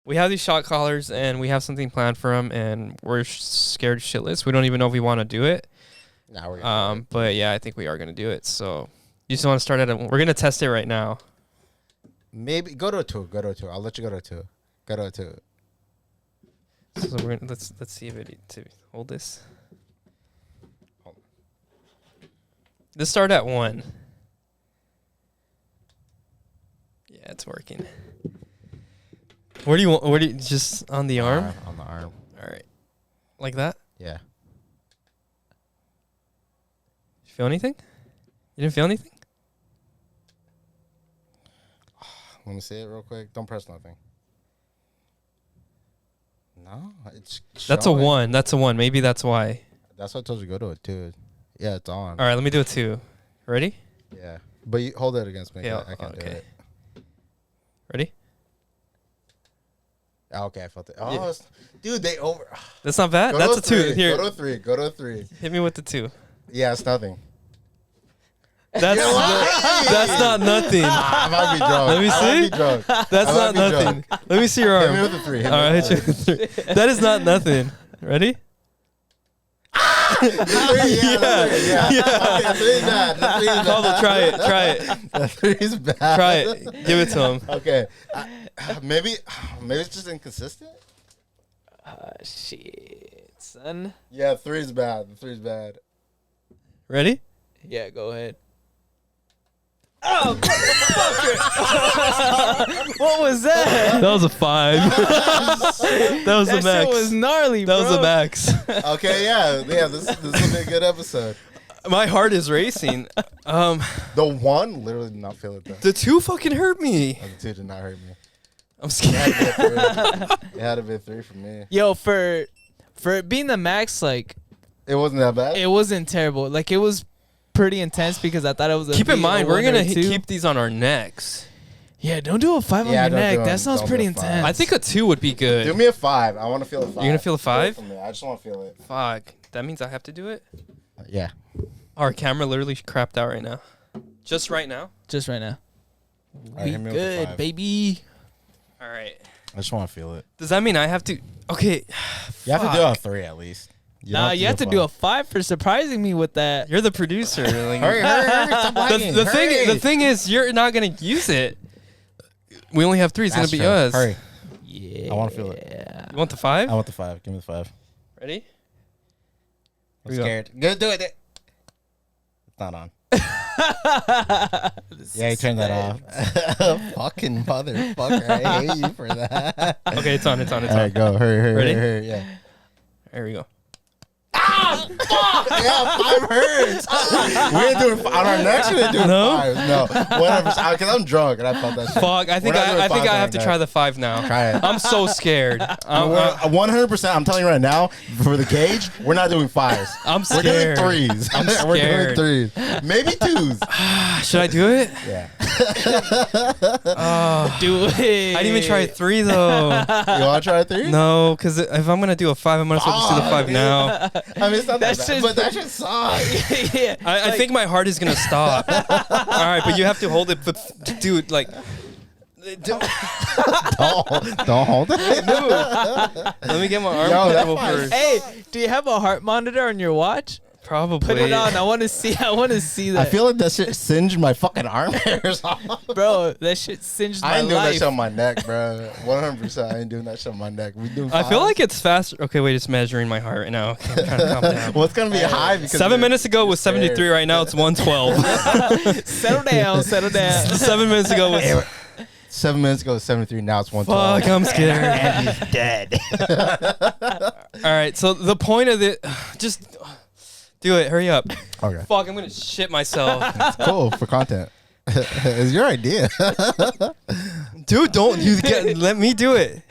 we have these shot callers and we have something planned for them, and we're scared shitless. We don't even know if we want to do it. Nah, we're gonna but yeah, I think we are gonna do it. So you just want to start at we're gonna test it right now. maybe go to a 2. Go to a 2. I'll let you go to a 2. Go to a 2. So we're gonna, let's see if it to hold this. Let's start at 1. Yeah, it's working. Where do you want? Where do you just on the arm? On the arm. All right, like that. Yeah. You feel anything? You didn't feel anything? Let me see it real quick. Don't press nothing. No, it's That's a 1. That's a 1. Maybe that's why. That's what I told you to go to a 2. Yeah, it's on. All right, let me do a 2. Ready? Yeah, but you hold it against me. Yeah, I can't do it. Ready? Okay, I felt it. Oh, Yeah. Dude, they over. That's not bad. Go That's to a 2. 3. Here, Go to a 3. Go to a 3. hit me with the 2. Yeah, it's nothing. That's that's not nothing. I might be drunk. Let me I might see. be drunk. That's I not might be nothing. drunk. Let me see your Hit me arm. with a 3. All right, hit you with 3. That is not nothing. Ready? Yeah. Okay, 3 is bad. The 3 is bad. Pablo, try it. Try it. The 3 is bad. Try it. Give it to him. Okay. Maybe it's just inconsistent. Shit, son. Yeah, 3 is bad. The 3 is bad. Ready? Yeah, go ahead. What was that? That was a 5. That was the That max. shit was gnarly, That bro. was the max. Okay, yeah. This will be a good episode. My heart is racing. The 1 literally did not feel it though. The 2 fucking hurt me. The 2 did not hurt me. I'm scared. It had to be a 3 for me. Yo, for it being the max, like, It wasn't that bad. it wasn't terrible. Like, it was pretty intense because I thought it was a Keep in B, mind, a we're 1 or gonna a 2. keep these on our necks. Yeah, don't do a 5 on Yeah, your don't neck. do That it. sounds Don't pretty do a 5. intense. I think a 2 would be good. Do me a 5. I want to feel a 5. You're gonna feel a 5? For me. I just want to feel it. Fuck. That means I have to do it? Yeah. Our camera literally crapped out right now. Just right now? Just right now. All right, We hit me with a good, 5. baby. All right. I just want to feel it. Does that mean I have to? Okay. You have to do a 3 at least. Nah, you have to do a 5 for surprising me with that. You're the producer. Like, Hurry, stop lagging. the thing is, you're not gonna use it. We only have 3. It's That's gonna be true. us. Hurry. Yeah. I want to feel it. You want the 5? I want the 5. Give me the 5. Ready? I'm Here we go. scared. Go do it. It's not on. Yeah, you turned that off. Fucking motherfucker. I hate you for that. Okay, it's on. It's on. It's All on. right, go. Hurry. Ready? Hurry. Yeah. There we go. Yeah, 5 hurts. We ain't doing on our next. We ain't doing No? 5s. No, whatever. Because I'm drunk and I felt that shit. Fuck. I think We're not doing I think 5s I have right to now. try the 5 now. Try it. I'm so scared. I'm 100%. I'm telling you right now, for the gauge, we're not doing 5s. I'm We're doing scared. 3s. I'm We're scared. doing 3s. Maybe 2s. Should I do it? Yeah. Do it. I didn't even try 3 though. You want to try 3? No, because if I'm gonna do a 5, I'm gonna just do the 5 now. I mean, it's not that That bad, shit's- but that shit sucks. Yeah. I think my heart is gonna stop. All right, but you have to hold it. But dude, like, Don't hold it. let me get my arm Yo, comfortable that's first. Hey, do you have a heart monitor on your watch? Probably. Put it on. I want to see that. I feel like that shit singed my fucking arm hairs off. Bro, that shit singed my I ain't doing that life. shit on my neck, bro. 100%. I ain't doing that shit on my neck. We doing I feel 5s? like it's faster. Okay, wait, it's measuring my heart right now. Okay, I'm trying to calm down. Well, it's gonna be high because 7 minutes ago was 73. Right now it's 112. Settle down. 7 minutes ago was. 7 minutes ago, it was 73. Now it's 112. Fuck, I'm scared. And he's dead. All right, so the point of it, just do it. Hurry up. Okay. Fuck, I'm gonna shit myself. Cool for content. It's your idea. Dude, don't let me do it.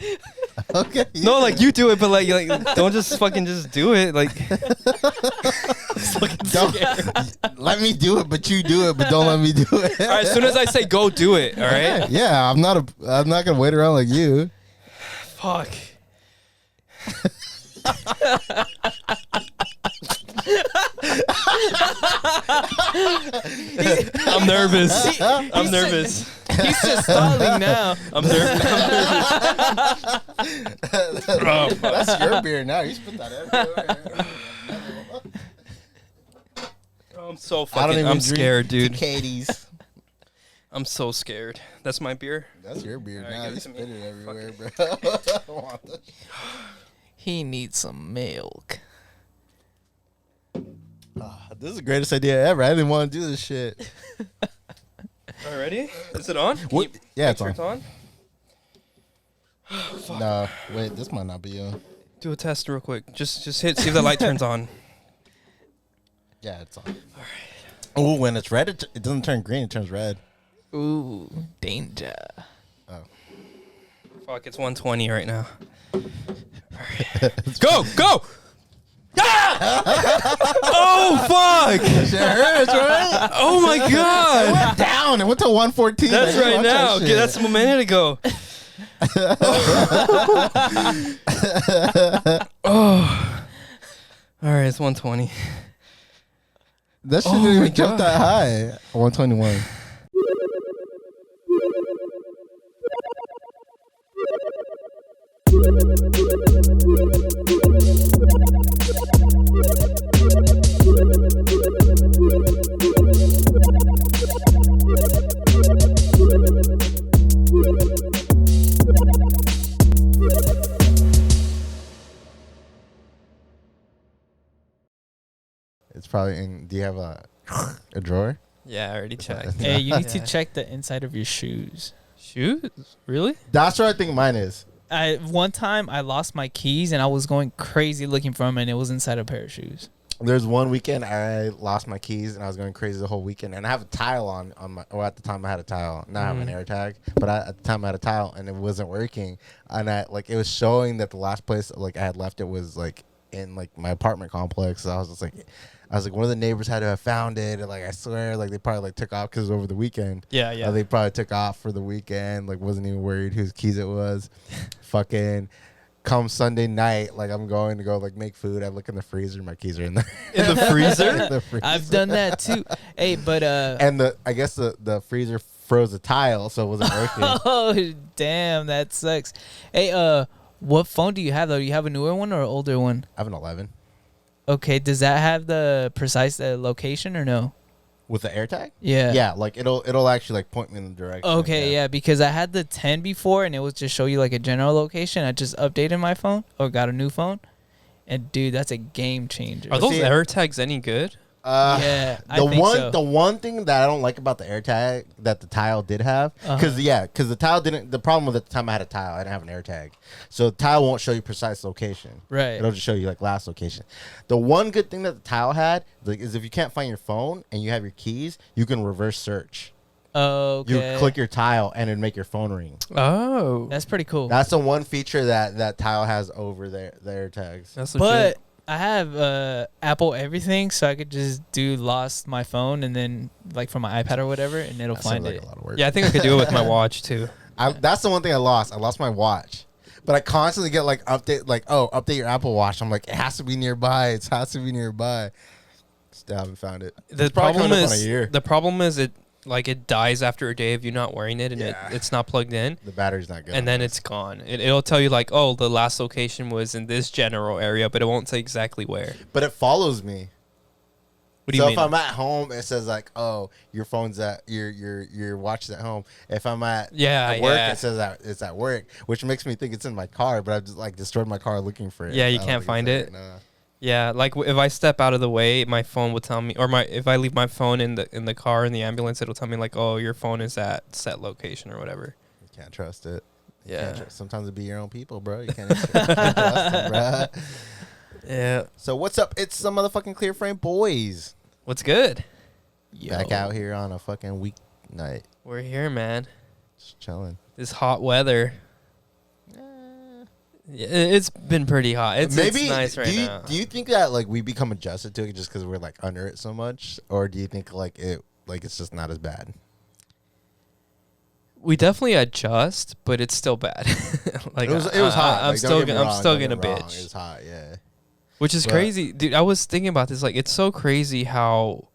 Okay. No, like you do it, but like don't just fucking just do it. Like Don't let me do it, but you do it, but don't let me do it. all right, as soon as I say go, do it. All right. Yeah, I'm not gonna wait around like you. Fuck. I'm nervous. I'm nervous. He's just stalling now. I'm there. That's your beer now. You spit that everywhere. I'm so I don't fucking. even I'm drink scared, dude. Katie's. I'm so scared. That's my beer. That's your beer All right, now. give You it to me. spit it everywhere, bro. I don't want that shit. He needs some milk. This is the greatest idea ever. I didn't want to do this shit. All right, ready? Is it on? Can What? you Yeah, make it's sure on. It's on. No, wait. This might not be you. Do a test real quick. Just hit. See if the light turns on. Yeah, it's on. All right. Oh, when it's red, it doesn't turn green. It turns red. Ooh, danger. Oh. Fuck, it's 120 right now. All right. Go! Ah! Oh fuck! Shit hurts, right? Oh my It god! went down. It went to 114. That's I didn't right watch now. that Okay, shit. that's a minute ago. Oh. All right, it's 120. That shit Oh didn't my even jump God. that high. 121. It's probably in. Do you have a drawer? Yeah, I already checked. Hey, you need to Yeah. check the inside of your shoes. Shoes? Really? That's what I think mine is. One time I lost my keys and I was going crazy looking for them and it was inside a pair of shoes. There's one weekend I lost my keys and I was going crazy the whole weekend. And I have a tile on my. Well, at the time I had a tile. Now I have an air tag, but at the time I had a tile and it wasn't working. And it was showing that the last place I had left it was in my apartment complex. So I was like, one of the neighbors had to have found it. And I swear, they probably took off because it was over the weekend. Yeah. They probably took off for the weekend. Wasn't even worried whose keys it was. Fucking come Sunday night, I'm going to go make food. I look in the freezer, my keys are in there. In the freezer? In the freezer. I've done that too. Hey, but And I guess the freezer froze the tile, so it wasn't working. oh damn, that sucks. Hey, what phone do you have though? Do you have a newer one or an older one? I have an 11 Okay, does that have the precise location or no? with the AirTag. Yeah. Yeah, it'll actually point me in the direction. Okay, yeah, because I had the 10 before and it would just show you a general location. I just updated my phone or got a new phone. And dude, that's a game changer. Are those See- AirTags any good? Yeah, I the think one so. the one thing that I don't like about the AirTag that the tile did have, because the tile didn't. The problem with at the time I had a tile, I didn't have an AirTag, so the tile won't show you precise location. Right. It'll just show you last location. The one good thing that the tile had is if you can't find your phone and you have your keys, you can reverse search. Okay. You click your tile and it'd make your phone ring. Oh. That's pretty cool. That's the one feature that tile has over the AirTags. That's But legit. I have Apple everything, so I could just do lost my phone and then from my iPad or whatever, and it'll That find sounds it. a lot of work. Yeah, I think I could do it with my watch too. That's the one thing I lost. I lost my watch. But I constantly get update your Apple Watch. I'm it has to be nearby. It has to be nearby. Still haven't found it. The It's probably problem coming up on a is year. the problem is it dies after a day of you not wearing it and Yeah. it's not plugged in. The battery's not good. And then it's gone. It'll tell you the last location was in this general area, but it won't say exactly where. But it follows me. What do you So mean? if I'm at home, it says your phone's at your watch is at home. If I'm at work, it says that it's at work, which makes me think it's in my car. But I've just destroyed my car looking for it. Yeah, you I don't can't think find it's it. there. Nah. Yeah, if I step out of the way, my phone will tell me, or if I leave my phone in the car in the ambulance, it'll tell me oh, your phone is at set location or whatever. You can't trust it. You Yeah. can't sometimes it be your own people, bro. You can't trust them, bro. Yeah. So what's up? It's the motherfucking Clear Frame boys What's good? back out here on a fucking weeknight, We're here, man. just chilling. This hot weather. Yeah, it's been pretty hot. It's nice right now. Do you think that we become adjusted to it just because we're under it so much, or do you think it's just not as bad? We definitely adjust, but it's still bad. It was hot. I'm Don't still get me I'm wrong, still don't gonna get me wrong. bitch. It was hot, yeah. Which is But- crazy, dude. I was thinking about this. It's so crazy how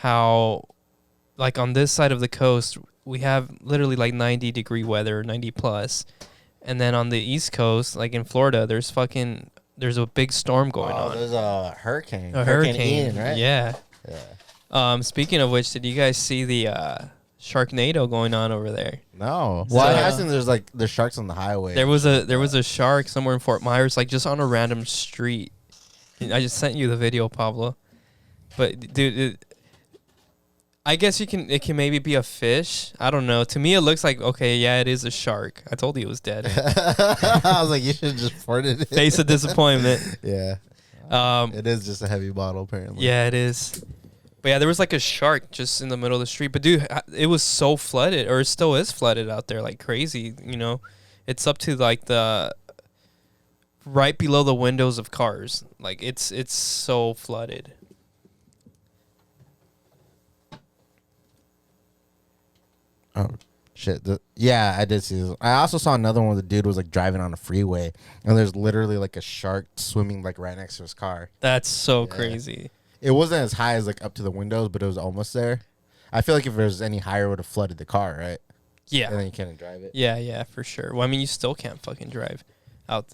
on this side of the coast, we have literally like 90-degree weather, 90 plus, and then on the East Coast, like in Florida, there's a big storm going on. There's a hurricane. A hurricane, Ian, right? Yeah. Yeah. Speaking of which, did you guys see the Sharknado going on over there? No. So- Well, I imagine there's sharks on the highway. There was a shark somewhere in Fort Myers, like just on a random street. I just sent you the video, Pablo. But dude, I guess it can maybe be a fish. I don't know. To me, it looks like, okay, yeah, it is a shark. I told you it was dead. I was like, you should have just ported it. Face of disappointment. Yeah. It is just a heavy bottle, apparently. Yeah, it is. But yeah, there was like a shark just in the middle of the street. But dude, it was so flooded, or it still is flooded out there like crazy. You know, it's up to like the right below the windows of cars. Like it's so flooded. Oh, shit. Yeah, I did see this. I also saw another one where the dude was like driving on a freeway, and there's literally like a shark swimming like right next to his car. That's so Yeah. crazy. It wasn't as high as like up to the windows, but it was almost there. I feel like if it was any higher, it would have flooded the car, right? Yeah. And then you can't drive it. Yeah, for sure. Well, I mean, you still can't fucking drive out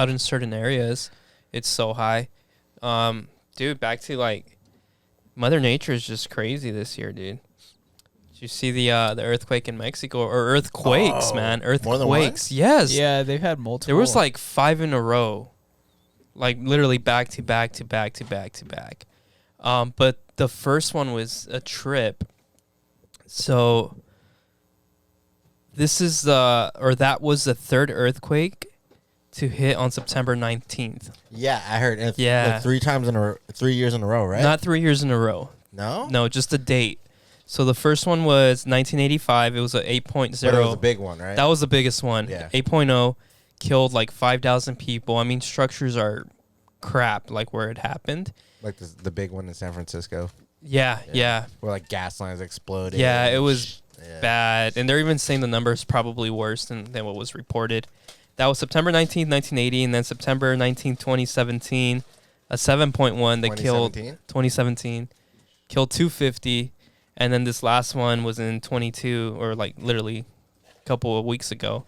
in certain areas. It's so high. Dude, back to like Mother Nature is just crazy this year, dude. Did you see the earthquake in Mexico, or earthquakes, Oh, man? more than one? Earthquakes. Yes. Yeah, they've had multiple. There was like 5 in a row. Like literally back to back to back to back to back. But the first one was a trip. So that was the third earthquake to hit on September 19th. Yeah, I heard. And Yeah. like 3 years in a row, right? Not 3 years in a row. No? No, just the date. So the first one was 1985. It was a 8.0. But it was a big one, right? That was the biggest one. Yeah. 8.0 killed like 5,000 people. I mean, structures are crap, like where it happened. Like the big one in San Francisco, Yeah. where like gas lines exploded. Yeah, it was Yeah. bad. And they're even saying the numbers probably worse than what was reported. That was September 19th, 1980, and then September 19th, 2017, a 7.1 that killed 2017, killed 250, and then this last one was in 22, or like literally a couple of weeks ago.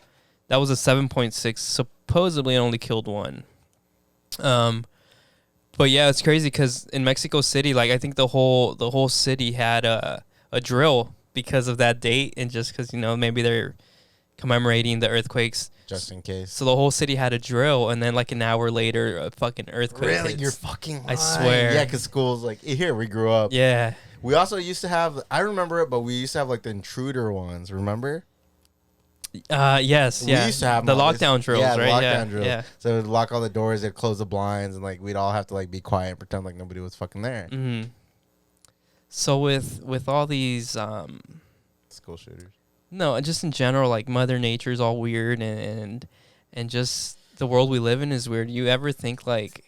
That was a 7.6, supposedly it only killed one. But yeah, it's crazy because in Mexico City, like I think the whole city had a drill because of that date, and just because maybe they're commemorating the earthquakes. Just in case. So the whole city had a drill, and then like an hour later, a fucking earthquake. Really? hits. You're fucking lying. I swear. Yeah, because school's like, here, we grew up. Yeah. We also used to have, I remember it, but we used to have like the intruder ones, remember? Yes. We Yeah. used to have the them all these- lockdown drills, yeah, the right? lockdown drills. Yeah. So we'd lock all the doors, they'd close the blinds, and like we'd all have to like be quiet and pretend like nobody was fucking there. Mm-hmm. So with all these School shooters. no, just in general, like Mother Nature's all weird, and just the world we live in is weird. You ever think like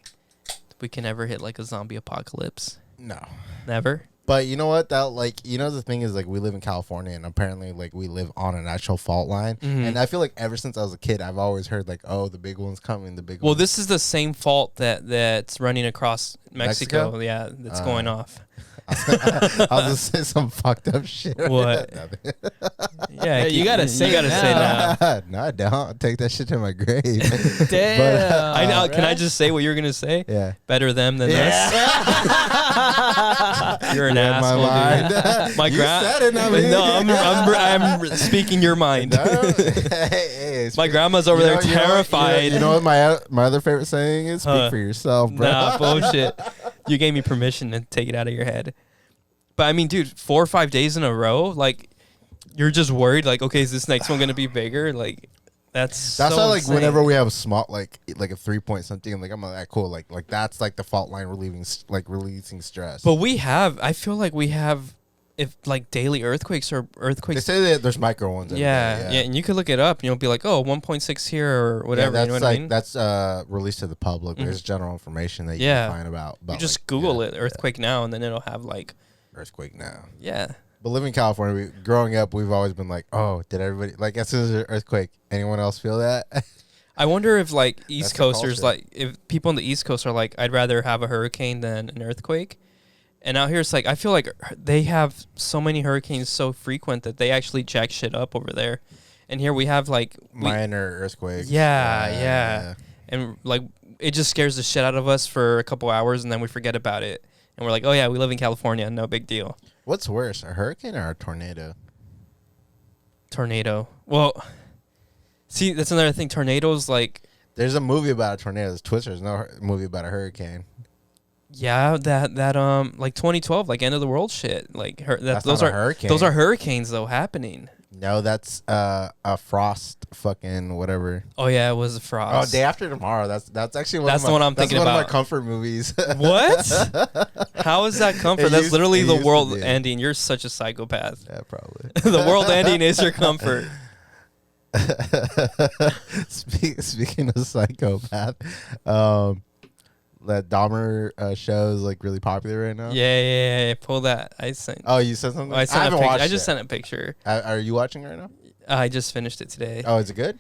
we can ever hit like a zombie apocalypse? No. Never. But you know what? That the thing is, like, we live in California, and apparently, like, we live on an actual fault line. Mhm. And I feel like ever since I was a kid, I've always heard like, oh, the big one's coming, the big Well, one. this is the same fault that's running across Mexico. Mexico? Yeah, that's going off. I'll just say some fucked up shit. What? Nothing. Yeah, You gotta say it say now. now. No, I don't. I'll take that shit to my grave. Damn. I know. Can I right? just say what you're gonna say? Yeah. Better them than us. You're an Read my asshole, mind. dude. My You said it, not me. No, I'm speaking your mind. No. Hey, My grandma's over there terrified. You know what my other favorite saying is? Speak Huh. for yourself, bro. Nah, bullshit. You gave me permission to take it out of your head. But I mean, dude, 4 or 5 days in a row, like you're just worried, like, okay, is this next one gonna be bigger? Like, that's so why, like, insane. whenever we have a small, like a 3-point something, like I'm like, cool, like that's like the fault line releasing stress. But I feel like we have, if like daily earthquakes or they earthquakes. say that there's micro ones. every Yeah, day, and you could look it up. Be like, oh, 1.6 here or whatever. Yeah, you know that's what like I mean? that's released to the public. There's general information that you Yeah. can find about You just like, Google yeah, it, earthquake now, and then it'll have like, earthquake now. yeah. But living in California, growing up, we've always been like, oh, did everybody, like, as soon as there's an earthquake, anyone else feel that? I wonder if like East the Coasters, culture. like if people on the East Coast are like, I'd rather have a hurricane than an earthquake, And out here, it's like I feel like they have so many hurricanes so frequent that they actually jack shit up over there. And here we have like minor earthquakes. Yeah. And like it just scares the shit out of us for a couple hours, and then we forget about it. And we're like, oh yeah, we live in California, no big deal. What's worse, a hurricane or a tornado? Tornado. Well, see, that's another thing. Tornadoes, like, there's a movie about a tornado. There's Twister. There's no movie about a hurricane. Yeah, that like 2012, like end of the world shit. Like those are hurricanes. Those are hurricanes though happening. No, that's a frost fucking whatever. Oh yeah, it was a frost. Oh, Day After Tomorrow. That's actually the one I'm thinking about. That's one of my comfort movies. What? How is that comfort? That's literally the world ending. You're such a psychopath. Yeah, probably. The world ending is your comfort. Speaking of psychopath, that Dahmer show is like really popular right now. Yeah. Pull that. I sent. Oh, you said something? I haven't watched it. I just sent a picture. Are you watching it right now? I just finished it today. Oh, is it good?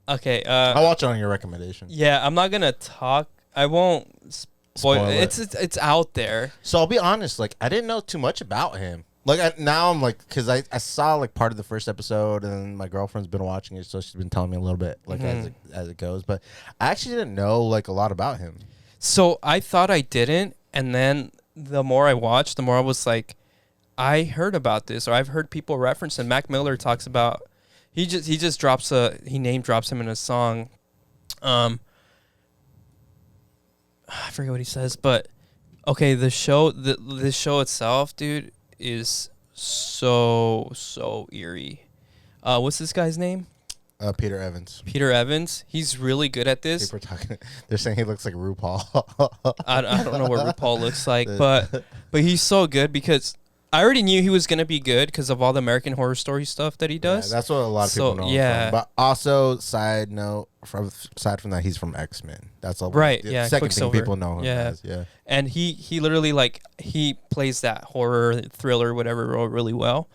Okay. I'll watch it on your recommendation. Yeah, I'm not gonna talk. I won't spoil it. It's out there. So I'll be honest. Like, I didn't know too much about him. Like now I'm like, because I saw like part of the first episode, and my girlfriend's been watching it, so she's been telling me a little bit like as it goes. But I actually didn't know like a lot about him. So I thought I didn't, and then the more I watched, the more I was like, I heard about this, or I've heard people reference. And Mac Miller talks about he just drops he name drops him in a song. I forget what he says, but okay, this show itself, dude, is so eerie. What's this guy's name? Peter Evans. Peter Evans. He's really good at this. People are talking. They're saying he looks like RuPaul. I don't know what RuPaul looks like, but he's so good because I already knew he was gonna be good because of all the American Horror Story stuff that he does. Yeah, that's what a lot of people know him from. But also, aside from that, he's from X-Men. That's all. Right. The second thing people know him as. Yeah. And he literally like he plays that horror thriller whatever role really well.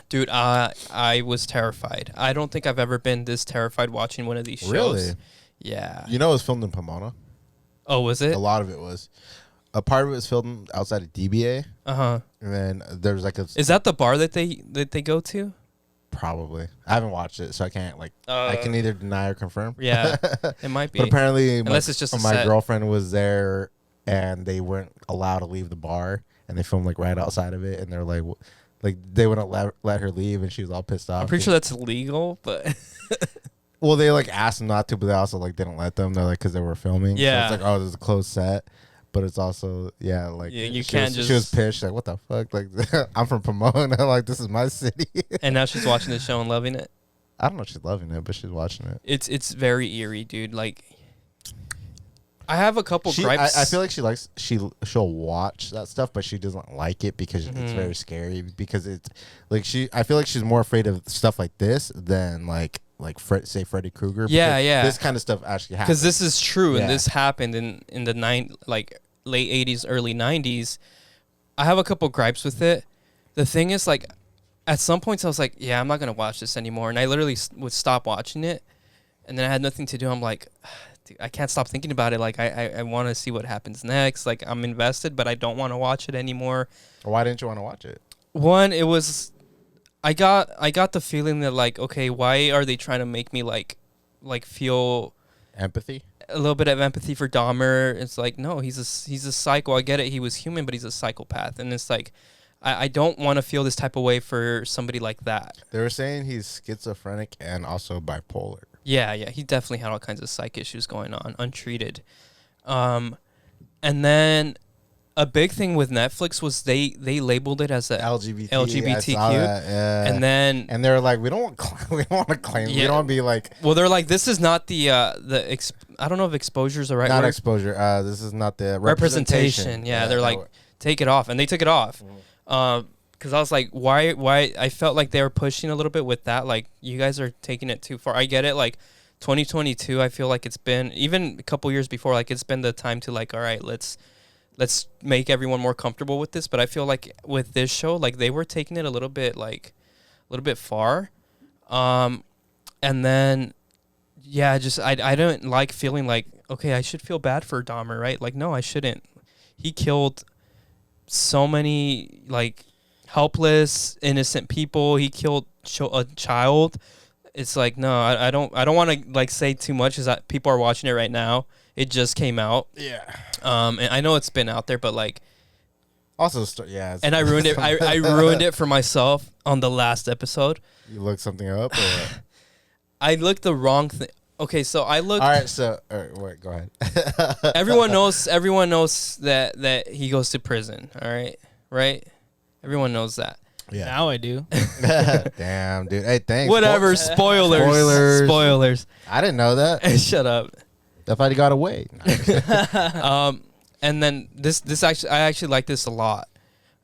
Dude, I was terrified. I don't think I've ever been this terrified watching one of these shows. Really? Yeah. You know it was filmed in Pomona? Oh, was it? A lot of it was. A part of it was filmed outside of DBA. Uh-huh. And then there was like a... Is that the bar that they go to? Probably. I haven't watched it, so I can't like... I can either deny or confirm. Yeah, it might be. But apparently... Unless it's just my girlfriend was there, and they weren't allowed to leave the bar, and they filmed like right outside of it, and they're like... Like, they wouldn't let her leave, and she was all pissed off. I'm pretty sure that's illegal, but... Well, they, like, asked them not to, but they also, like, didn't let them. They're, like, because they were filming. Yeah. So it's like, oh, there's a closed set. But it's also, yeah, like... Yeah, you can't just... She was pissed. Like, what the fuck? Like, I'm from Pomona. Like, this is my city. And now she's watching the show and loving it? I don't know if she's loving it, but she's watching it. It's very eerie, dude. Like... I have a couple gripes. I feel like she'll watch that stuff, but she doesn't like it because it's very scary. Because it's like I feel like she's more afraid of stuff like this than like say Freddy Krueger. Yeah. This kind of stuff actually happens. Because this is true, and this happened in the late 80s, early 90s. I have a couple gripes with it. The thing is, like, at some points I was like, yeah, I'm not gonna watch this anymore, and I literally would stop watching it, and then I had nothing to do. I'm like, dude, I can't stop thinking about it. Like, I want to see what happens next. Like, I'm invested, but I don't want to watch it anymore. Why didn't you want to watch it? One, it was, I got the feeling that, like, okay, why are they trying to make me like feel empathy? A little bit of empathy for Dahmer. It's like, no, he's a psycho. I get it, he was human, but he's a psychopath, and it's like, I don't want to feel this type of way for somebody like that. They were saying he's schizophrenic and also bipolar. Yeah, he definitely had all kinds of psych issues going on, untreated. And then a big thing with Netflix was they labeled it as a LGBTQ. Yeah. And they were like, we don't want to claim. Yeah. We don't want to be like. Well, they're like, this is not the I don't know if exposure is the right word. Not exposure. This is not the representation. Yeah, they're like, take it off, and they took it off. Because I was like, why? I felt like they were pushing a little bit with that. Like, you guys are taking it too far. I get it. Like, 2022, I feel like it's been, even a couple years before, like, it's been the time to, like, all right, let's make everyone more comfortable with this. But I feel like with this show, like, they were taking it a little bit far. And then, yeah, just, I don't like feeling like, okay, I should feel bad for Dahmer, right? Like, no, I shouldn't. he killed so many like helpless, innocent people. He killed a child. It's like, no, I don't want to like say too much because people are watching it right now. It just came out. Yeah. And I know it's been out there, but like, also, yeah. And I ruined it. I ruined it for myself on the last episode. You looked something up? Or what? I looked the wrong thing. Okay, so I looked. All right, so wait, go ahead. Everyone knows that he goes to prison. All right, right? Everyone knows that. Yeah. Now I do. Damn, dude. Hey, thanks. Whatever. Spoilers. I didn't know that. Shut up. I thought he got away. And then this actually, I actually like this a lot.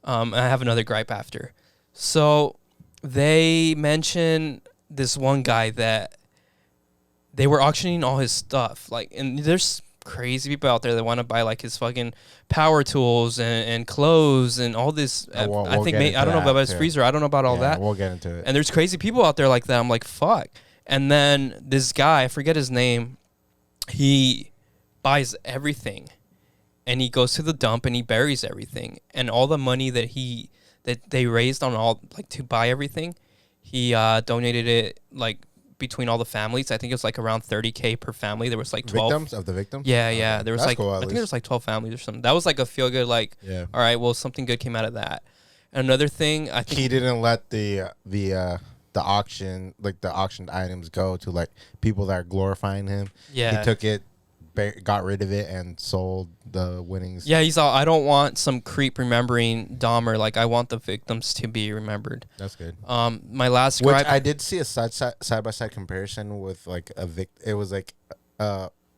I have another gripe after. So they mention this one guy that they were auctioning all his stuff. Like, and there's crazy people out there that want to buy like his fucking power tools and clothes and all this. I think I don't know about his freezer. I don't know about all that. We'll get into it. And there's crazy people out there like that. I'm like, fuck. And then this guy, I forget his name, he buys everything. And he goes to the dump and he buries everything. And all the money that they raised on all like to buy everything, he donated it like between all the families. I think it was like around $30K per family. There was like 12 victims of the victims. Yeah, yeah. There was That's like cool, I think there was like 12 families or something. That was like a feel good like. Yeah. All right, well something good came out of that. And another thing, I think he didn't let the auction, like the auctioned items, go to like people that are glorifying him. Yeah. He took it, got rid of it, and sold the winnings. Yeah, he's all, I don't want some creep remembering Dahmer. Like, I want the victims to be remembered. That's good. My last Which gripe, I did see a side by side comparison with like it was like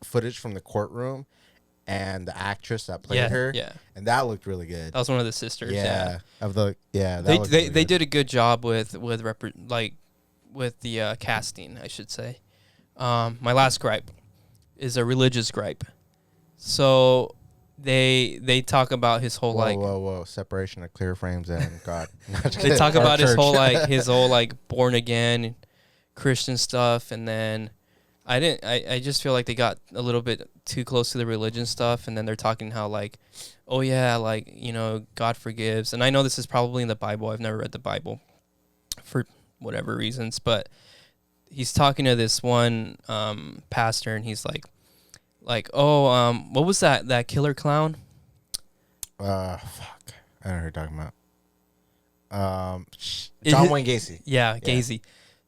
footage from the courtroom and the actress that played her. Yeah, and that looked really good. that was one of the sisters. Yeah, of the They did a good job with the casting, I should say. My last gripe is a religious gripe. So they talk about his whole whoa, separation of clear frames and God. They talk about his whole like born again Christian stuff, and then I just feel like they got a little bit too close to the religion stuff, and then they're talking how like, oh yeah, like, you know, God forgives. And I know this is probably in the Bible. I've never read the Bible for whatever reasons, but he's talking to this one pastor, and he's like, what was that killer clown? Fuck, I don't know who you're talking about. John Wayne Gacy. Yeah, Gacy.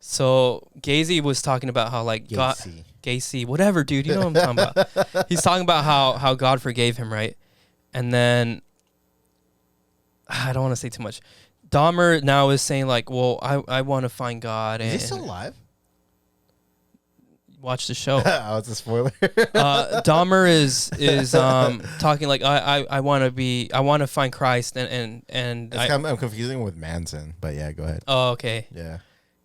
So Gacy was talking about how like Gacy, whatever, dude, you know what I'm talking about. He's talking about how God forgave him, right? And then I don't want to say too much. Dahmer now is saying like, well, I want to find God. Is he still alive? Watch the show. Oh, it's a spoiler. Dahmer is talking like I want to find Christ and I'm confusing with Manson, but yeah, go ahead. Oh, okay. Yeah.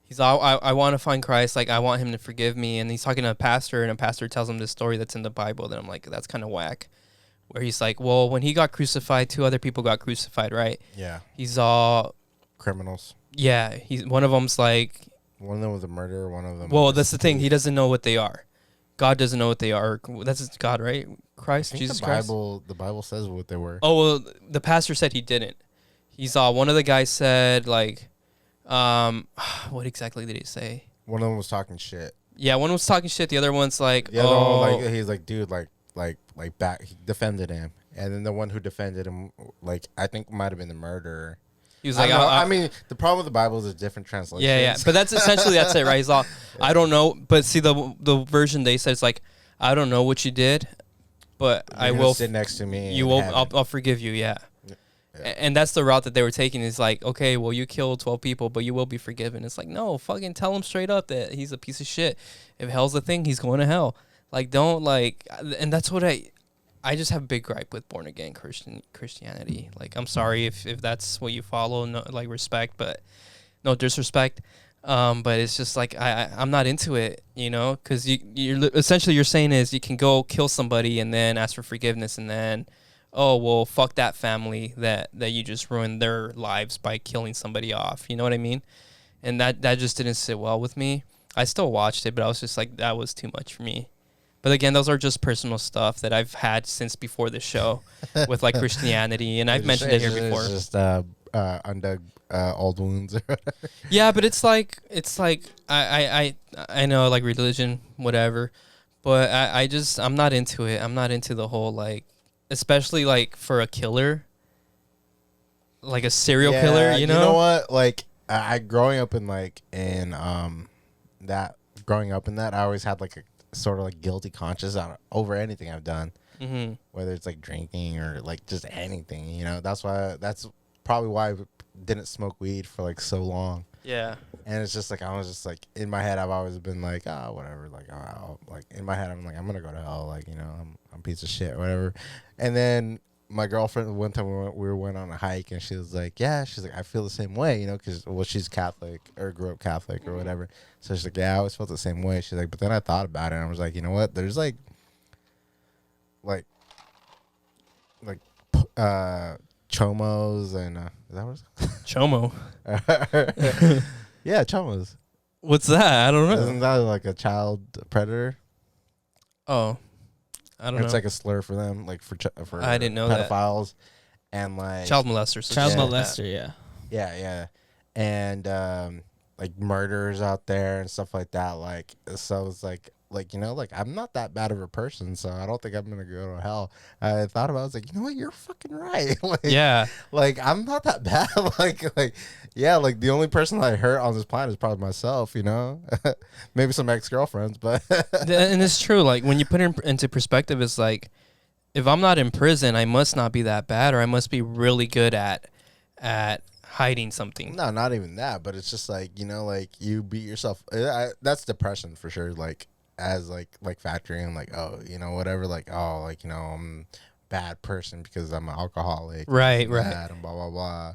He's all, I want to find Christ, like I want him to forgive me, and he's talking to a pastor, and a pastor tells him this story that's in the Bible. Then I'm like, that's kind of whack. Where he's like, well, when he got crucified, 2 other people got crucified, right? Yeah. He's all criminals. Yeah, one of them's like. One of them was a murderer. One of them. Well, that's the thing. He doesn't know what they are. God doesn't know what they are. That's God, right? Christ, Jesus Christ. The Bible says what they were. Oh well, the pastor said he didn't. He's all. One of the guys said like. What exactly did he say? One of them was talking shit. Yeah, one was talking shit. The other one's like, the other one, like, he's like, dude, like back. He defended him, and then the one who defended him, like, I think might have been the murderer. He was like, I mean, the problem with the Bible is a different translation. Yeah, but that's essentially that's it, right? He's all, I don't know, but see the version they said it's like, I don't know what you did, but I will sit next to me. You will. I'll forgive you. Yeah. And that's the route that they were taking. Is like, okay, well, you killed 12 people, but you will be forgiven. It's like, no, fucking tell him straight up that he's a piece of shit. If hell's the thing, he's going to hell. Like, don't like, and that's what I just have a big gripe with born again Christianity. Like, I'm sorry if that's what you follow, no, like respect, but no disrespect. But it's just like I'm not into it, you know, because you're essentially you're saying is you can go kill somebody and then ask for forgiveness and then. Oh, well, fuck that family that you just ruined their lives by killing somebody off. You know what I mean? And that just didn't sit well with me. I still watched it, but I was just like, that was too much for me. But again, those are just personal stuff that I've had since before the show with like Christianity, and I've mentioned it here before. It's just undug old wounds. Yeah, but it's like I know like religion, whatever, but I'm not into it. I'm not into the whole like, especially like for a killer, like a serial killer. You know what? Like I growing up in that I always had like a sort of like guilty conscience over anything I've done, whether it's like drinking or like just anything. You know, that's probably why I didn't smoke weed for like so long. Yeah. And it's just like I was just like in my head I've always been like whatever, like like in my head I'm like I'm gonna go to hell, like, you know, I'm a piece of shit, whatever. And then my girlfriend, one time we went on a hike, and she was like, yeah, she's like, I feel the same way, you know, because she's Catholic or grew up Catholic or whatever. So she's like, yeah, I always felt the same way. She's like, but then I thought about it, and I was like, you know what, there's like chomos and is that what it's Chomo. yeah, chomos. What's that? I don't know. Isn't that like a child predator? Oh, I don't know. It's like a slur for them, like for I didn't know pedophiles and like child molesters. Child molester, yeah, and like murderers out there and stuff like that. Like, so it's like you know, like I'm not that bad of a person, so I don't think I'm gonna go to hell. I thought about it, I was like, you know what, you're fucking right. Like, yeah, like I'm not that bad. like yeah, like the only person I hurt on this planet is probably myself, you know. Maybe some ex-girlfriends, but and it's true. Like when you put it into perspective, it's like if I'm not in prison, I must not be that bad, or I must be really good at hiding something. No, not even that, but it's just like, you know, like you beat yourself. That's depression for sure. Like as like factoring like, oh, you know, whatever, like, oh, like, you know, I'm a bad person because I'm an alcoholic, right, and blah blah blah.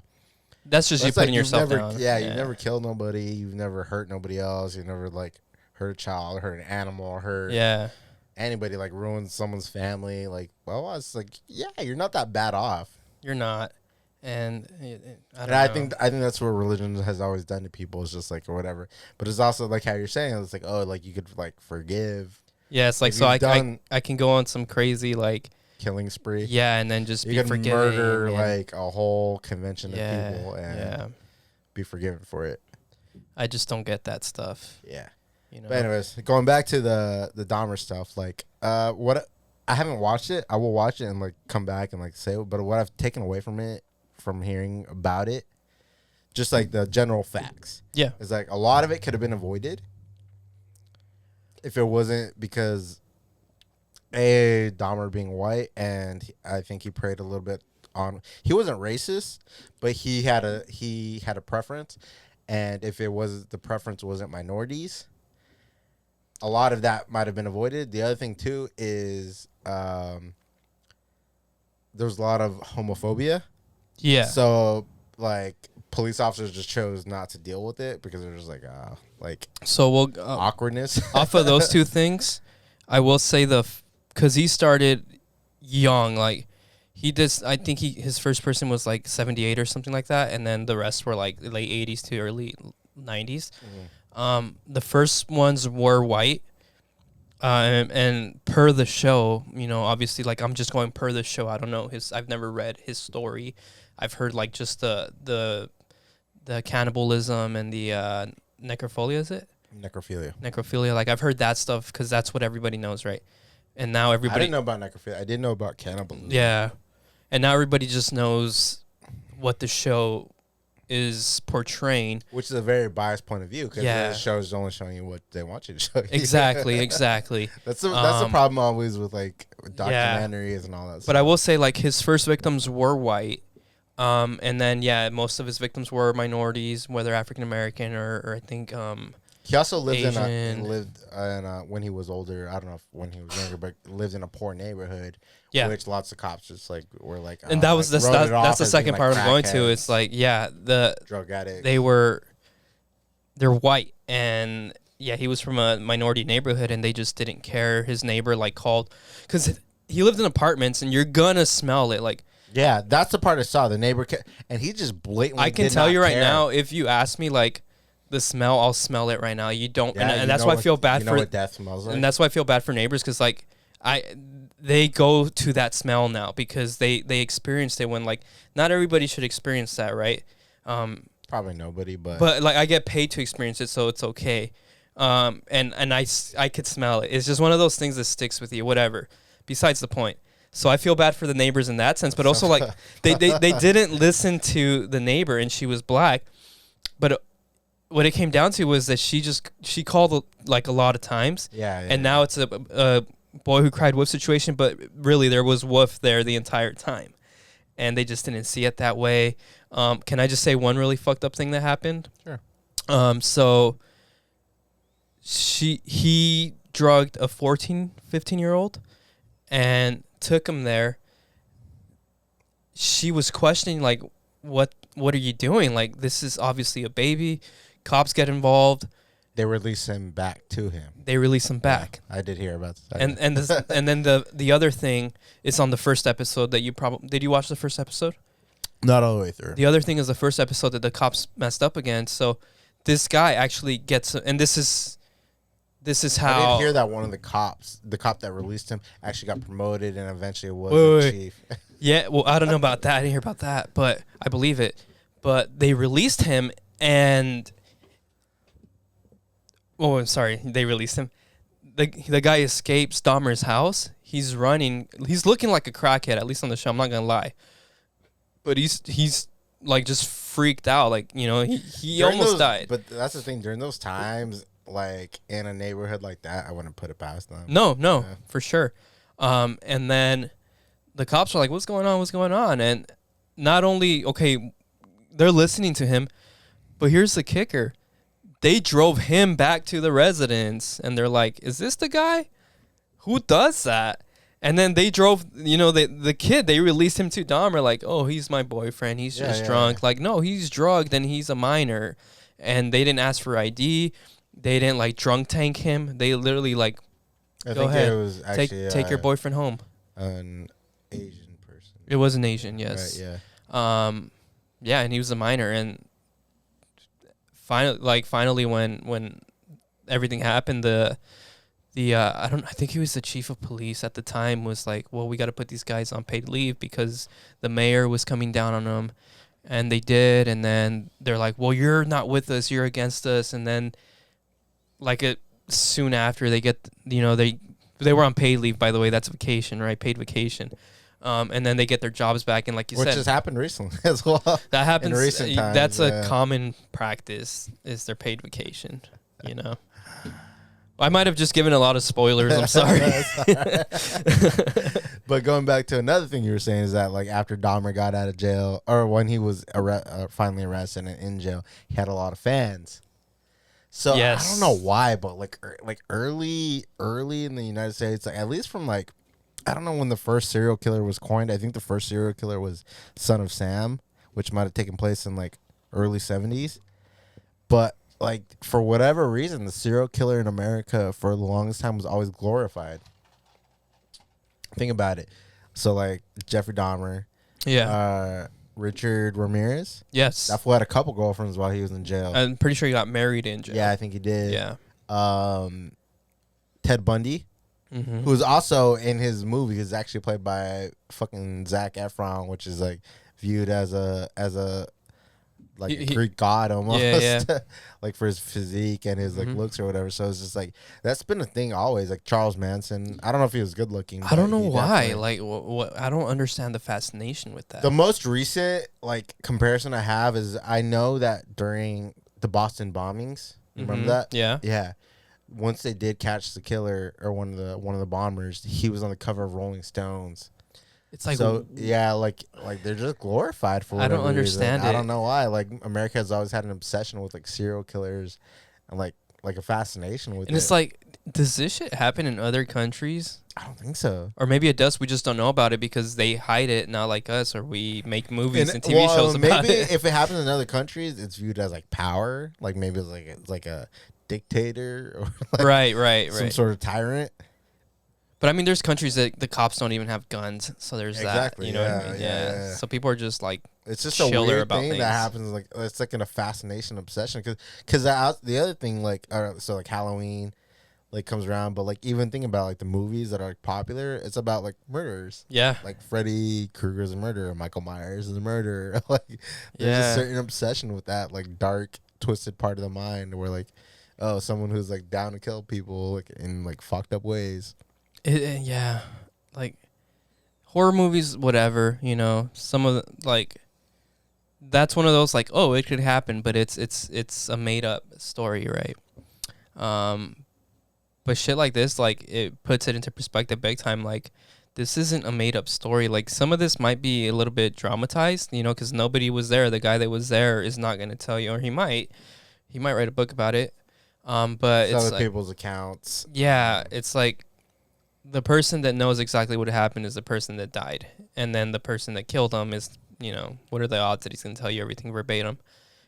That's just you putting yourself down. Yeah, you've never killed nobody, you've never hurt nobody else, you've never like hurt a child, hurt an animal, hurt anybody, like ruined someone's family. Like, well, it's like, yeah, you're not that bad off. You're not. And I think that's what religion has always done to people, is just like, or whatever. But it's also like how you're saying, it's like, oh, like you could like forgive. Yeah, it's like, so I can go on some crazy like killing spree. Yeah, and then just you be forgiving. Murder like a whole convention of people and be forgiven for it. I just don't get that stuff. Yeah. You know. But anyways, going back to the Dahmer stuff, like what I haven't watched it. I will watch it and like come back and like say it, but what I've taken away from it, from hearing about it, just like the general facts. Yeah. It's like a lot of it could have been avoided if it wasn't because Dahmer being white, and I think he preyed a little bit on, he wasn't racist, but he had a preference, and if it was, the preference wasn't minorities, a lot of that might have been avoided. The other thing too is there was a lot of homophobia. Yeah. So like police officers just chose not to deal with it because they're just like so we'll awkwardness. Off of those two things, I will say because he started young, like he did. I think his first person was like 78 or something like that, and then the rest were like late 80s to early 90s. The first ones were white, and per the show, you know, obviously, like I'm just going per the show. I don't know I've never read his story. I've heard like just the cannibalism and the necrophilia. Is it necrophilia? Like I've heard that stuff because that's what everybody knows, right? And now everybody. I didn't know about necrophilia. I didn't know about cannibalism. Yeah, and now everybody just knows what the show is portraying, which is a very biased point of view because the show is only showing you what they want you to show you. Exactly. That's the problem always with like documentaries and all that stuff. But I will say, like, his first victims were white, and then most of his victims were minorities, whether African American or I think he also lived Asian. when he was older. I don't know if when he was younger, but lived in a poor neighborhood. Yeah, which lots of cops just like were like, and that was that's the second part I'm going to. It's like the drug addicts. They're white, and he was from a minority neighborhood, and they just didn't care. His neighbor like called because he lived in apartments, and you're gonna smell it. Like, yeah, that's the part I saw. The neighbor and he just blatantly. I can tell you right now, if you ask me, like, the smell, I'll smell it right now. You don't, Yeah, and that's why I feel bad you know for. what death smells like? And that's why I feel bad for neighbors because like they go to that smell now because they experienced it when like not everybody should experience that, right? Probably nobody, but like I get paid to experience it, so it's okay. And I could smell it. It's just one of those things that sticks with you. Whatever. Besides the point. So I feel bad for the neighbors in that sense, but also like they didn't listen to the neighbor, and she was black. But what it came down to was that she called like a lot of times. Yeah. And now it's a boy who cried wolf situation, but really there was wolf there the entire time, and they just didn't see it that way. Can I just say one really fucked up thing that happened? Sure. So he drugged a 15-year-old and took him there. She was questioning like, what are you doing? Like, this is obviously a baby. Cops get involved. They release him back to him. They release him back. Yeah, I did hear about this. And then the other thing is on the first episode that you probably did. You watch the first episode? Not all the way through. The other thing is the first episode that the cops messed up again. So this guy actually gets, and this is how. I did hear that one of the cop that released him, actually got promoted and eventually was Wait. a chief. Yeah, well, I don't know about that. I didn't hear about that, but I believe it. But they released him, and I'm sorry, they released him. The guy escapes Dahmer's house. He's running. He's looking like a crackhead, at least on the show. I'm not gonna lie. But he's like just freaked out. Like, you know, he almost died. But that's the thing. During those times, like in a neighborhood like that, I wouldn't put it past them. No, Yeah. for sure. And then the cops are like, "What's going on? What's going on?" And not only they're listening to him, but here's the kicker: they drove him back to the residence, and they're like, "Is this the guy? Who does that?" And then they drove, the kid, they released him to Dahmer, like, "Oh, he's my boyfriend. He's just drunk." Like, no, he's drugged and he's a minor. And they didn't ask for ID. They didn't, like, drunk tank him. They literally, like, go ahead. It was actually, take your boyfriend home. An Asian person. It was an Asian, yes. Right, yeah. Yeah, and he was a minor. And finally when everything happened, I think he was the chief of police at the time, was like, "Well, we got to put these guys on paid leave because the mayor was coming down on them," and they did. And then they're like, "Well, you're not with us; you're against us." And then, soon after, they get, they were on paid leave. By the way, that's vacation, right? Paid vacation. And then they get their jobs back, and like you said, which has happened recently as well. That happens in recent times. That's a common practice, is their paid vacation. I might have just given a lot of spoilers. I'm sorry. But going back to another thing you were saying is that, like, after Dahmer got out of jail, or when he was finally arrested and in jail, he had a lot of fans. So yes. I don't know why, but like early in the United States, like, at least from like, I don't know when the first serial killer was coined. I think the first serial killer was Son of Sam, which might have taken place in like early 70s. But like, for whatever reason, the serial killer in America for the longest time was always glorified. Think about it. So like Jeffrey Dahmer, Richard Ramirez. Yes. That fool had a couple girlfriends while he was in jail. I'm pretty sure he got married in jail. Yeah, I think he did. Yeah. Ted Bundy, Mm-hmm. who's also in his movie, is actually played by fucking Zac Efron, which is like viewed as a like a Greek god almost. Yeah. Like for his physique and his like looks or whatever. So it's just like, that's been a thing always. Like Charles Manson, I don't know if he was good looking. I don't know why. Like, what? I don't understand the fascination with that. The most recent like comparison I have is, I know that during the Boston bombings, remember that? Yeah. Yeah. Once they did catch the killer, or one of the bombers, he was on the cover of Rolling Stones. It's like, so yeah, like they're just glorified for. I don't understand it. I don't know why. Like, America has always had an obsession with like serial killers, and like a fascination with it. And it's like, does this shit happen in other countries? I don't think so. Or maybe it does. We just don't know about it because they hide it, not like us, or we make movies and TV shows about maybe it. If it happens in other countries, it's viewed as like power. Like maybe it's like a dictator, or like right. some sort of tyrant. But I mean, there's countries that the cops don't even have guns, so there's Exactly, that. You know what I yeah, mean? yeah. So people are just like, it's just a chiller weird about thing things. that happens. Like it's like a fascination, obsession. Because the other thing, like so like Halloween, like comes around, but like even thinking about like the movies that are like, popular, it's about like murderers. yeah, Like Freddy Krueger's a murderer, Michael Myers is a murderer. Like there's a certain obsession with that like dark, twisted part of the mind where like, oh, someone who's like down to kill people like in like fucked up ways. yeah, like horror movies, whatever. You know, some of the, like that's one of those like, oh, it could happen, but it's a made up story, right? But shit like this, like it puts it into perspective big time. Like this isn't a made up story. Like some of this might be a little bit dramatized, you know, because nobody was there. The guy that was there is not going to tell you, or he might write a book about it. But It's it's other like, people's accounts. yeah, it's like the person that knows exactly what happened is the person that died, and then the person that killed him is, you know, what are the odds that he's going to tell you everything verbatim?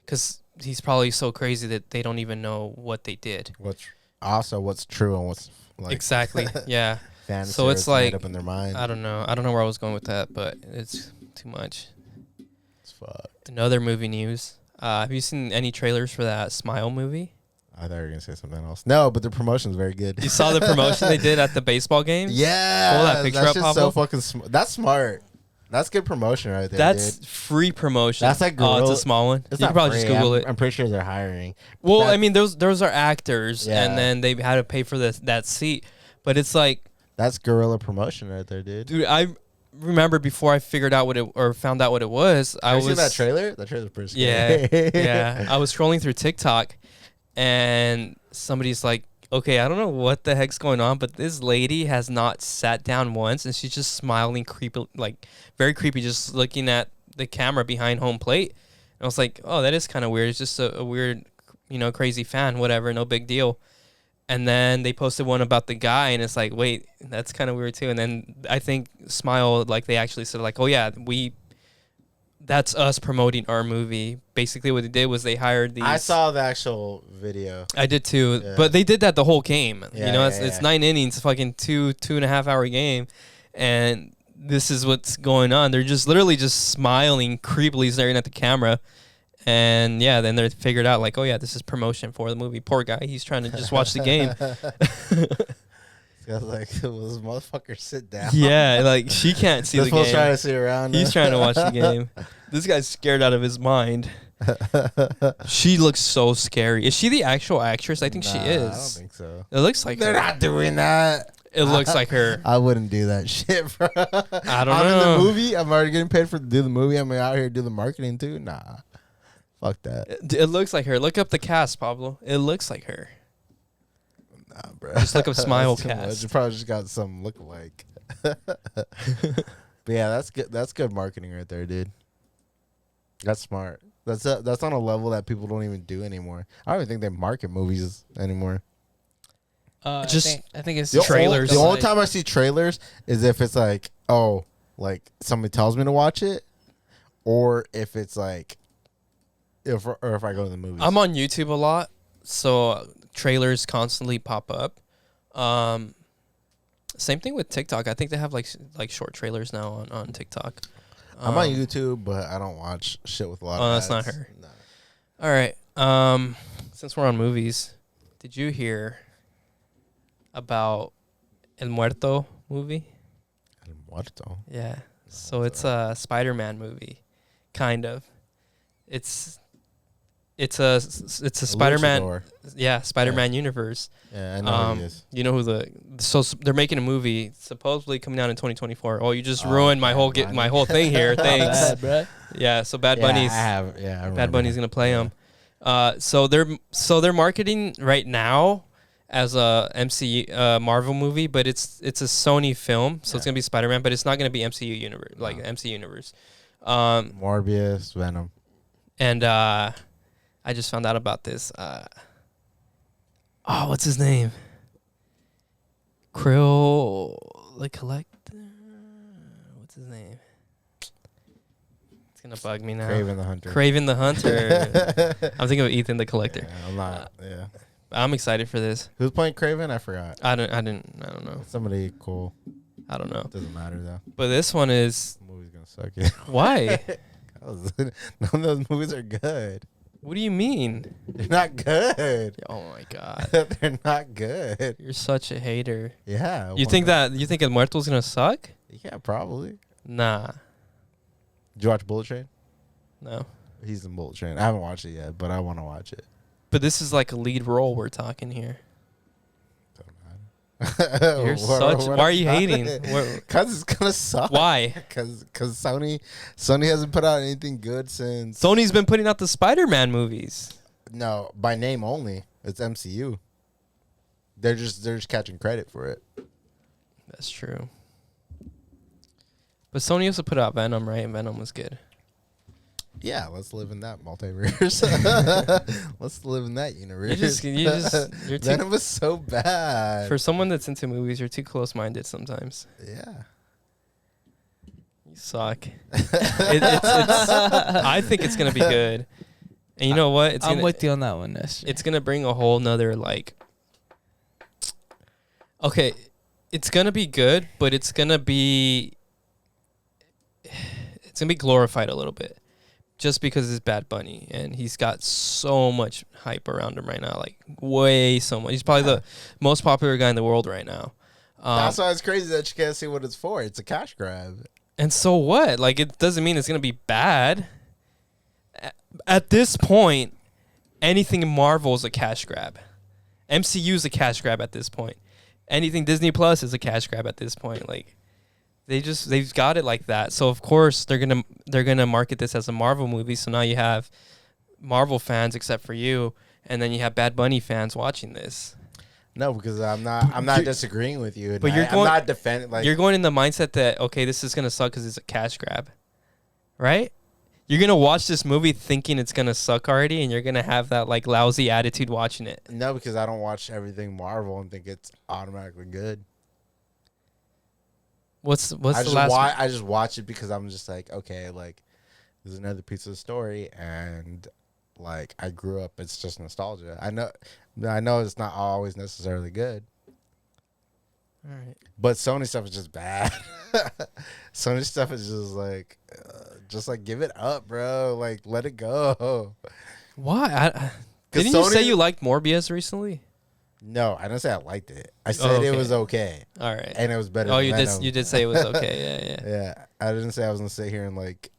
Because he's probably so crazy that they don't even know what they did. What's true and what's like Exactly. Yeah. fantasy So it's made like, up in their mind. I don't know where I was going with that, but it's too much. It's fucked. Another movie news. Have you seen any trailers for that Smile movie? I thought you were gonna say something else. No, but the promotion's very good. You saw the promotion they did at the baseball game? Yeah, Pull that picture that's up, just Pablo. so fucking. That's smart. That's good promotion right there. That's dude. free promotion. That's like it's guerrilla- a small one. It's You not can probably free. just Google I'm, it. I'm pretty sure they're hiring. Well, That- I mean, those are actors, Yeah. and then they had to pay for that seat. But it's like, That's guerrilla promotion right there, dude. dude, I remember before I figured out found out what it was. I Have you was seen that trailer. That trailer's pretty Yeah, scary. yeah. I was scrolling through TikTok, and somebody's like, okay, I don't know what the heck's going on, but this lady has not sat down once, and she's just smiling creepy, like very creepy, just looking at the camera behind home plate. And I was like, oh, that is kind of weird. It's just a weird, you know, crazy fan, whatever, no big deal. And then they posted one about the guy, and it's like, wait, that's kind of weird too. And then I think Smile, like they actually said, like, oh yeah, that's us promoting our movie. Basically, what they did was they hired these. I saw the actual video. I did too, Yeah. but they did that the whole game. Yeah, you know, yeah, it's yeah. 9 innings, fucking 2.5 hour game, and this is what's going on. They're just literally just smiling, creepily staring at the camera, and yeah, then they figured out like, oh yeah, this is promotion for the movie. Poor guy, he's trying to just watch the game. I was like, will this motherfucker sit down? Yeah, like she can't see This the fool's game. trying to sit around. He's trying to watch the game. This guy's scared out of his mind. She looks so scary. Is she the actual actress? I think she is. I don't think so. It looks like They're her. not doing that. It looks like her. I wouldn't do that shit, bro. I don't I'm know. in the movie. I'm already getting paid to do the movie. I'm out here to do the marketing too. Nah, fuck that. It looks like her. Look up the cast, Pablo. It looks like her. Nah, bro. Just look up Smile That's too much. cast. You probably just got some look-alike. But yeah, that's good. That's good marketing right there, dude. That's smart. That's on a level that people don't even do anymore. I don't even think they market movies anymore. Just- I think it's The Trailers. The only time I see trailers is if it's like, oh, like somebody tells me to watch it, or if it's like, if I go to the movies. I'm on YouTube a lot, so trailers constantly pop up. Same thing with TikTok. I think they have like short trailers now on TikTok. I'm on YouTube, but I don't watch shit with a lot of Oh, that's not ads. her. No. All right. Since we're on movies, did you hear about El Muerto movie? El Muerto. Yeah. So it's a Spider-Man movie, kind of. It's a Spider-Man. Luchador. Yeah, Spider-Man universe. Yeah, I know who he is. You know who they're making a movie supposedly coming out in 2024. Oh, you just Oh, ruined my Bad whole Bunny. my whole thing here. Thanks. bad, bro. Yeah, so Bad Bunny's I remember. Bad Bunny's gonna play him. So they're marketing right now as a MCU Marvel movie, but it's a Sony film, so it's gonna be Spider-Man, but it's not gonna be MCU universe like MCU universe. Morbius, Venom. And I just found out about this. What's his name? Krill the Collector. What's his name? It's gonna bug me now. Craven the Hunter. Craven the Hunter. I'm thinking of Ethan the Collector. Yeah, I'm not. Yeah. I'm excited for this. Who's playing Craven? I forgot. I don't know. Somebody cool. I don't know. Doesn't matter though. But this one is. The movie's gonna suck. Yeah. Why? None of those movies are good. What do you mean? They're not good. Oh my god. They're not good. You're such a hater. Yeah. You think El Muerto's gonna suck? Yeah, probably. Nah. Did you watch Bullet Train? No. He's in Bullet Train. I haven't watched it yet, but I want to watch it. But this is like a lead role we're talking here. Don't matter. You're such. Why are you hating? Because it's gonna suck. Why? Because Sony hasn't put out anything good since. Sony's been putting out the Spider-Man movies. No, by name only. It's MCU. They're just catching credit for it. That's true. But Sony also put out Venom, right? And Venom was good. Yeah, let's live in that multiverse. Let's live in that universe. You're Venom was so bad. For someone that's into movies, you're too close-minded sometimes. Yeah. You suck. I think it's gonna be good. And you know what? I'm with you on that one, Nestor. It's gonna bring a whole nother Okay, it's gonna be good, but it's gonna be glorified a little bit. Just because it's Bad Bunny, and he's got so much hype around him right now, like way so much. He's probably the most popular guy in the world right now. That's why it's crazy that you can't see what it's for. It's a cash grab. And so what? Like, it doesn't mean it's gonna be bad. At this point, anything Marvel is a cash grab. MCU is a cash grab at this point. Anything Disney Plus is a cash grab at this point. Like. They've got it like that. So of course they're gonna market this as a Marvel movie. So now you have Marvel fans except for you, and then you have Bad Bunny fans watching this. No, because I'm not disagreeing with you. But I'm not defending. Like, you're going in the mindset that okay, this is gonna suck because it's a cash grab, right? You're gonna watch this movie thinking it's gonna suck already, and you're gonna have that like lousy attitude watching it. No, because I don't watch everything Marvel and think it's automatically good. What's the last? I just watch it because I'm just like, okay, like there's another piece of the story, and like I grew up. It's just nostalgia. I know it's not always necessarily good. All right. But Sony stuff is just bad. Sony stuff is just like give it up, bro. Like let it go. Why? Didn't you say you liked Morbius recently? No, I didn't say I liked it. I said it was okay. All right. And it was better than you Venom. You did say it was okay. Yeah. Yeah. I didn't say I was gonna sit here and like.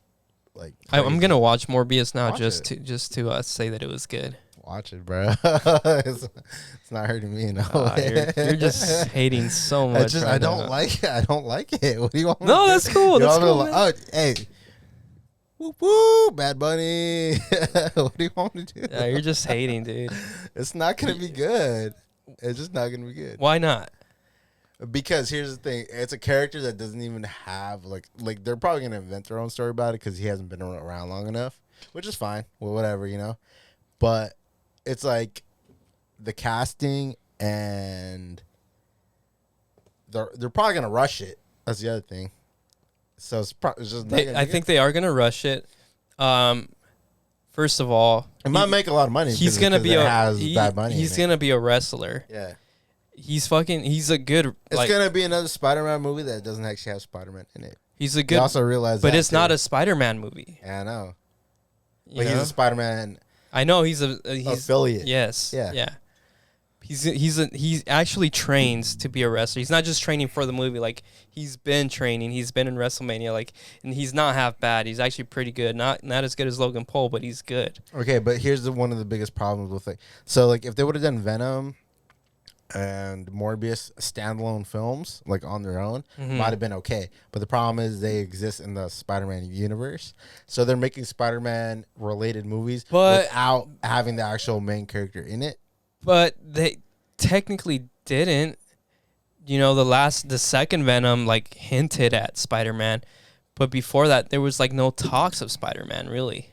I'm gonna watch Morbius now just to say that it was good. Watch it, bro. It's not hurting me. No, you're just hating so much. I don't like it. I don't like it. What do you want? No, that's cool. That's cool. Oh, hey. Woo woo, Bad Bunny. What do you want to do? Yeah, you're just hating, dude. It's not gonna be good. It's just not gonna be good. Why not? Because here's the thing: it's a character that doesn't even have like they're probably gonna invent their own story about it because he hasn't been around long enough, which is fine. Well, whatever, you know. But it's like the casting and they're probably gonna rush it. That's the other thing. So it's just. I think they are gonna rush it. First of all, it might make a lot of money. He's gonna be he's gonna be a wrestler. Yeah. He's a good. It's gonna be another Spider-Man movie that doesn't actually have Spider-Man in it. He's a good. You also realize, but it's not a Spider-Man movie. Yeah, I know. But he's a Spider-Man. I know he's affiliate. Yes. Yeah. Yeah. He actually trains to be a wrestler. He's not just training for the movie. Like he's been training. He's been in WrestleMania. Like, and he's not half bad. He's actually pretty good. Not as good as Logan Paul, but he's good. Okay, but here's one of the biggest problems with it. So like, if they would have done Venom and Morbius standalone films like on their own, might have been okay. But the problem is they exist in the Spider-Man universe, so they're making Spider-Man related movies without having the actual main character in it. But they technically didn't. You know, the second Venom like hinted at Spider-Man, but before that there was like no talks of Spider-Man really.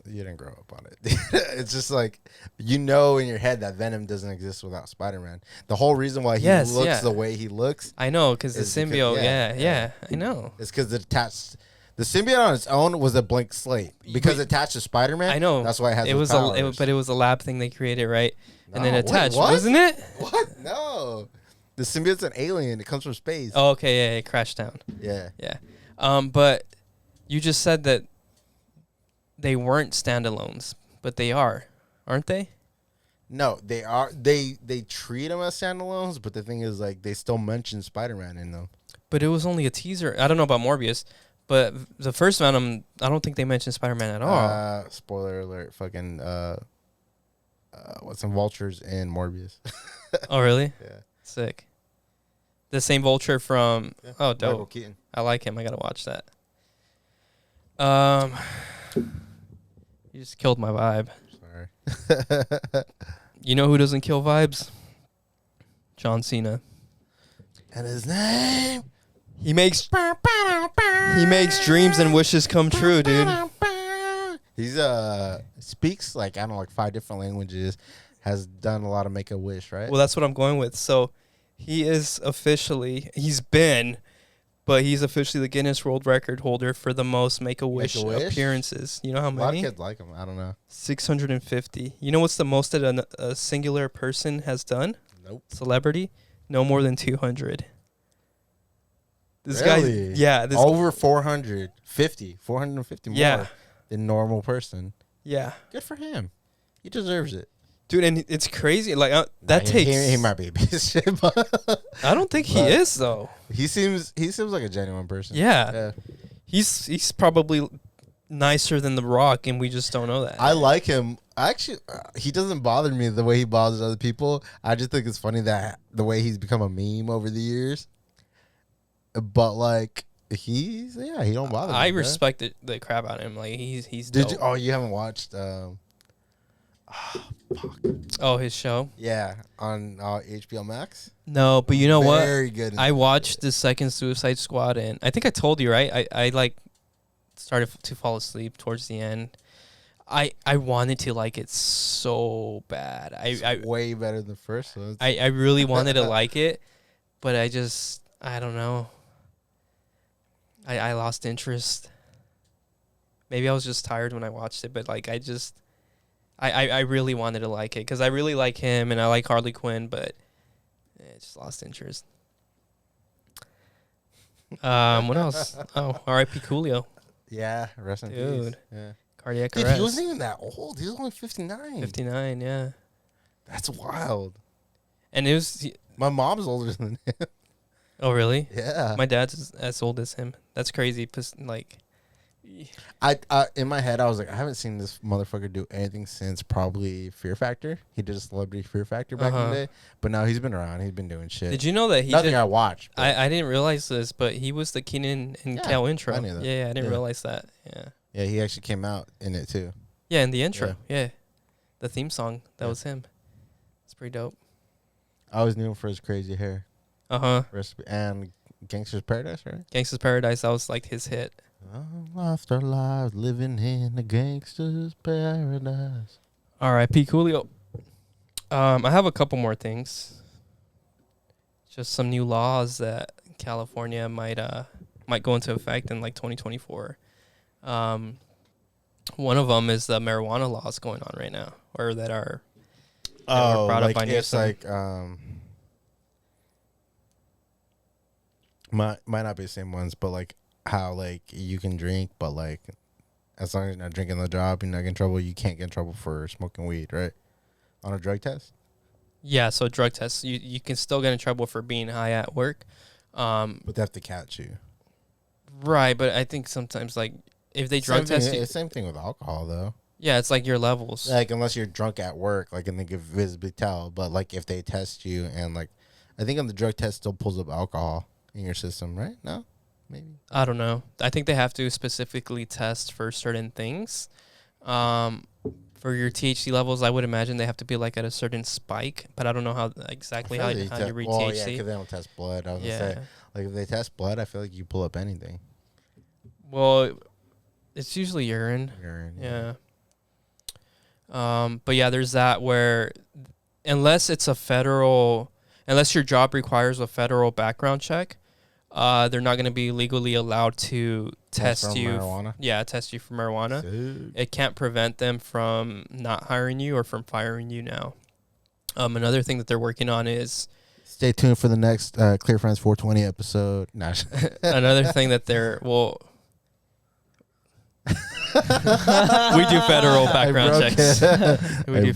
You didn't grow up on it. It's just like, you know in your head that Venom doesn't exist without Spider-Man. The whole reason why he looks the way he looks. I know, because the symbiote, I know. It's because it attached. The symbiote on its own was a blank slate. Because it attached to Spider-Man, I know. that's why it has but it was a lab thing they created, right? and then No, attached, wait, what? wasn't it? What? No. The symbiote's an alien. It comes from space. Oh, okay, yeah, it crashed down. Yeah. Yeah. But you just said that they weren't standalones, but they are, aren't they? No, they are. They treat them as standalones, but the thing is, like, they still mention Spider-Man in them. But it was only a teaser. I don't know about Morbius, but the first Venom, I don't think they mentioned Spider-Man at all. Spoiler alert. Fucking what's some vultures in Morbius? Oh, really? Yeah. Sick. The same Vulture from... Yeah. Oh, Michael dope. Keaton. I like him. I gotta watch that. You just killed my vibe. Sorry. You know who doesn't kill vibes? John Cena. And his name? He makes dreams and wishes come true, dude. He's speaks like, I don't know, like 5 different languages. Has done a lot of Make-A-Wish, right? Well, that's what I'm going with. So he's officially the Guinness World Record holder for the most Make-A-Wish appearances. You know how many? A lot of kids like him. I don't know. 650. You know what's the most that a singular person has done? Nope. Celebrity? No more than 200. This Really? guy, yeah. Over 450 more Yeah. than normal person. Yeah. Good for him. He deserves it. Dude, and it's crazy. Like, that takes... He might be a piece of shit, but... I don't think he is, though. He seems like a genuine person. Yeah. He's probably nicer than The Rock, and we just don't know that. I like him. Actually, he doesn't bother me the way he bothers other people. I just think it's funny that the way he's become a meme over the years. But, like, he don't bother me. I respect the crap out of him. Like, he's dope. Did you? Oh, you haven't watched... Oh, his show? Yeah, on HBO Max. No, but you know what? Very good. I watched the second Suicide Squad, and I think I told you, right? I like started to fall asleep towards the end. I wanted to like it so bad. I way better than the first one. I really wanted to like it, but I don't know. I lost interest. Maybe I was just tired when I watched it, but like I really wanted to like it because I really like him and I like Harley Quinn, but I just lost interest. What else? Oh, R.I.P Coolio. Yeah, rest in Dude. peace. Yeah. Cardiac Dude, arrest. he wasn't even that old. He was only 59. 59, yeah. That's wild. And it was... My mom's older than him. Oh, really? Yeah. My dad's as old as him. That's crazy. Like... I in my head, I was like, I haven't seen this motherfucker do anything since probably Fear Factor. He did a Celebrity Fear Factor back in the day. But now he's been around. He's been doing shit. Did you know that he Nothing I watched. I didn't realize this, but he was the Keenan and Kel intro. I knew that. Yeah, I didn't realize that. Yeah. Yeah, he actually came out in it too. Yeah, in the intro. Yeah. The theme song. That was him. It's pretty dope. I always knew him for his crazy hair. Uh-huh. And Gangster's Paradise, right? Gangsta's Paradise, that was like his hit. Lost our lives living in the gangster's paradise. R.I.P Coolio. I have a couple more things. Just some new laws that California might go into effect in like 2024. One of them is the marijuana laws going on right now, or that were brought up by it's Newsom. like might not be the same ones, but like how like you can drink, but like as long as you're not drinking the job, you're not getting in trouble. You can't get in trouble for smoking weed, right? On a drug test. Yeah, so drug tests, you can still get in trouble for being high at work. But they have to catch you. Right, but I think sometimes like if they drug test you, it's the same thing with alcohol though. Yeah, it's like your levels. Like unless you're drunk at work, like and they can visibly tell. But like if they test you and like, I think on the drug test still pulls up alcohol in your system, right? No. Maybe. I don't know. I think they have to specifically test for certain things. For your THC levels, I would imagine they have to be like at a certain spike, but I don't know how exactly how you read THC. Yeah, because they don't test blood. I was gonna say, like if they test blood, I feel like you pull up anything. Well, it's usually urine. Yeah. But yeah, there's that where unless your job requires a federal background check, they're not going to be legally allowed to test you. Marijuana? Test you for marijuana. Sick. It can't prevent them from not hiring you or from firing you now. Another thing that they're working on is Stay tuned for the next Clear Friends 420 episode. Nah. another thing that they're we do federal background checks. We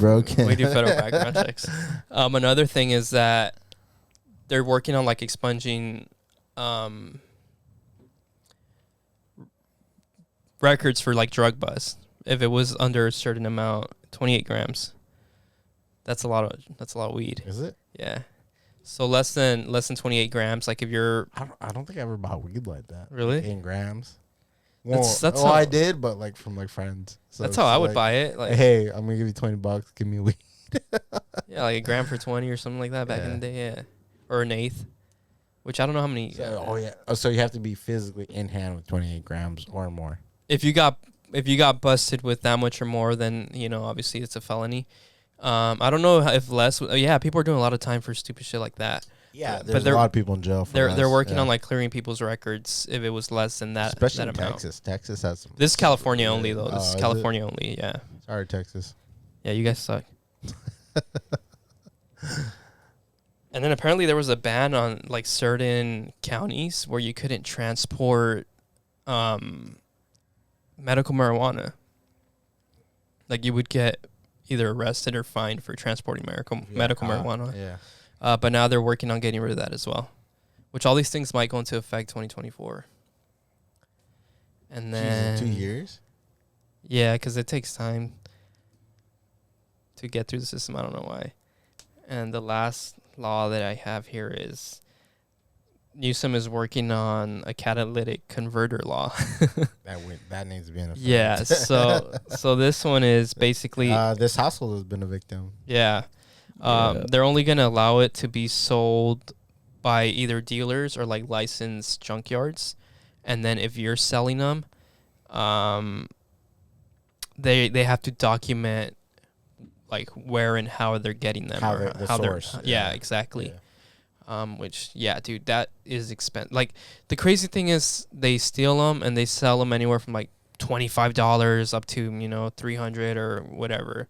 do federal background checks. Another thing is that they're working on like expunging records for like drug bust. If it was under a certain amount, 28 grams. That's a lot of weed. Is it? Yeah. So less than 28 grams. Like if you're, I don't think I ever bought weed like that. Really? 8 grams. That's how I did, but like from like friends. So that's how I would buy it. Like, hey, I'm gonna give you $20. Give me weed. yeah, like a gram for 20 or something like that back in the day. Yeah, or an eighth. Which I don't know how many. So you have to be physically in hand with 28 grams or more. If you got busted with that much or more, then obviously it's a felony. I don't know if less. Yeah, people are doing a lot of time for stupid shit like that. Yeah, there's a lot of people in jail for they're working on like clearing people's records if it was less than that. Especially that in amount. Texas. Texas has some. This is California only though. This is California only. Yeah. Sorry, Texas. Yeah, you guys suck. And then apparently there was a ban on like certain counties where you couldn't transport medical marijuana. Like you would get either arrested or fined for transporting medical marijuana. Yeah. But now they're working on getting rid of that as well, which all these things might go into effect 2024. And then 2 years? Yeah, because it takes time to get through the system. I don't know why. And the last law that I have here is Newsom is working on a catalytic converter law. that needs to be in effect. Yeah, so this one is basically this household has been a victim. Yeah. They're only going to allow it to be sold by either dealers or like licensed junkyards. And then if you're selling them, they have to document like where and how they're getting them. The source. Yeah, exactly. Yeah. Which, yeah, dude, that is expensive. Like the crazy thing is they steal them and they sell them anywhere from like $25 up to, $300 or whatever.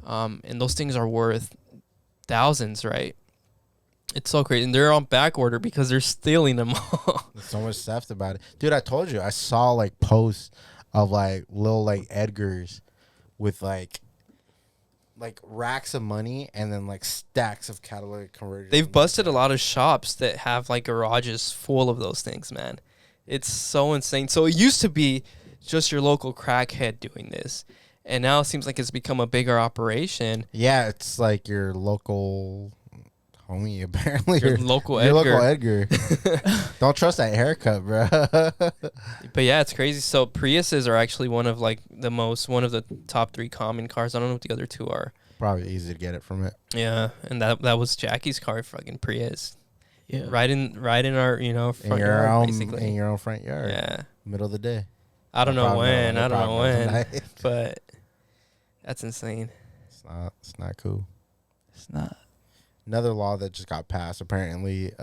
And those things are worth thousands, right? It's so crazy. And they're on back order because they're stealing them all. There's so much theft about it. Dude, I told you, I saw like posts of like little like Edgars with like racks of money and then like stacks of catalytic converters. They've busted a lot of shops that have like garages full of those things, man. It's so insane. So it used to be just your local crackhead doing this. And now it seems like it's become a bigger operation. Yeah, it's like your local homie, apparently. Your local Edgar. Don't trust that haircut, bro. But yeah, it's crazy. So Priuses are actually one of the top 3 common cars. I don't know what the other 2 are. Probably easy to get it from it. Yeah, and that was Jackie's car, fucking Prius. Yeah. Right in our, front yard, basically. In your own front yard. Yeah. Middle of the day. I don't know when, but that's insane. It's not cool. It's not. Another law that just got passed, apparently.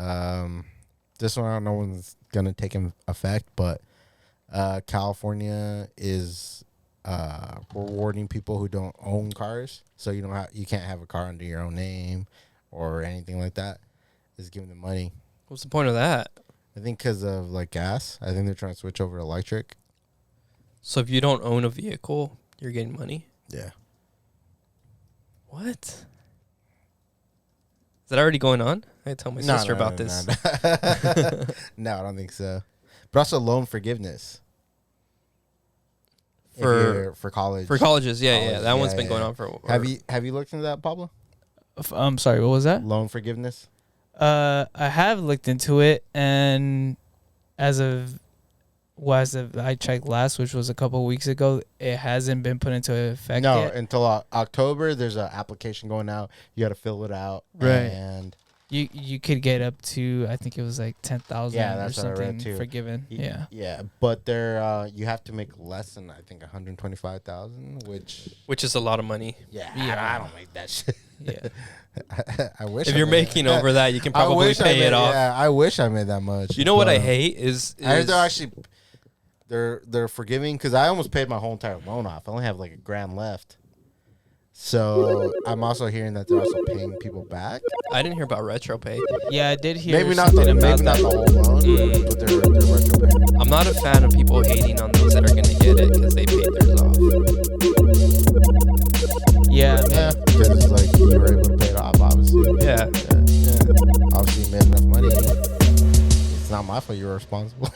This one I don't know when it's gonna take effect, but California is rewarding people who don't own cars, so you can't have a car under your own name or anything like that. Is giving them money. What's the point of that? I think because of like gas. I think they're trying to switch over to electric. So if you don't own a vehicle, you're getting money? Yeah. What? Is that already going on? I tell my sister about this. No, I don't think so. But also loan forgiveness. For college. For colleges, yeah. That one's been going on for a while. Have you looked into that, Pablo? I'm sorry, what was that? Loan forgiveness? I have looked into it, and as of I checked last, which was a couple of weeks ago, it hasn't been put into effect yet. Until October. There's an application going out. You got to fill it out. Right. And you could get up to, I think it was like 10,000 or something forgiven. Yeah, but they're you have to make less than I think 125,000, which is a lot of money. Yeah. I don't make that shit. Yeah. I wish. If you're making over that, you can probably pay it off. Yeah, I wish I made that much. You know what I hate is I heard they're actually they're forgiving because I almost paid my whole entire loan off. I only have like $1,000 left. So I'm also hearing that they're also paying people back. I didn't hear about retro pay. Yeah, I did hear Maybe not the something about maybe not that. the whole loan, but they're retro paying. I'm not a fan of people hating on those that are gonna get it because they paid theirs off. Yeah, Yeah, because it's like you were able to pay it off, obviously. Yeah. Obviously, you made enough money. It's not my fault you were responsible.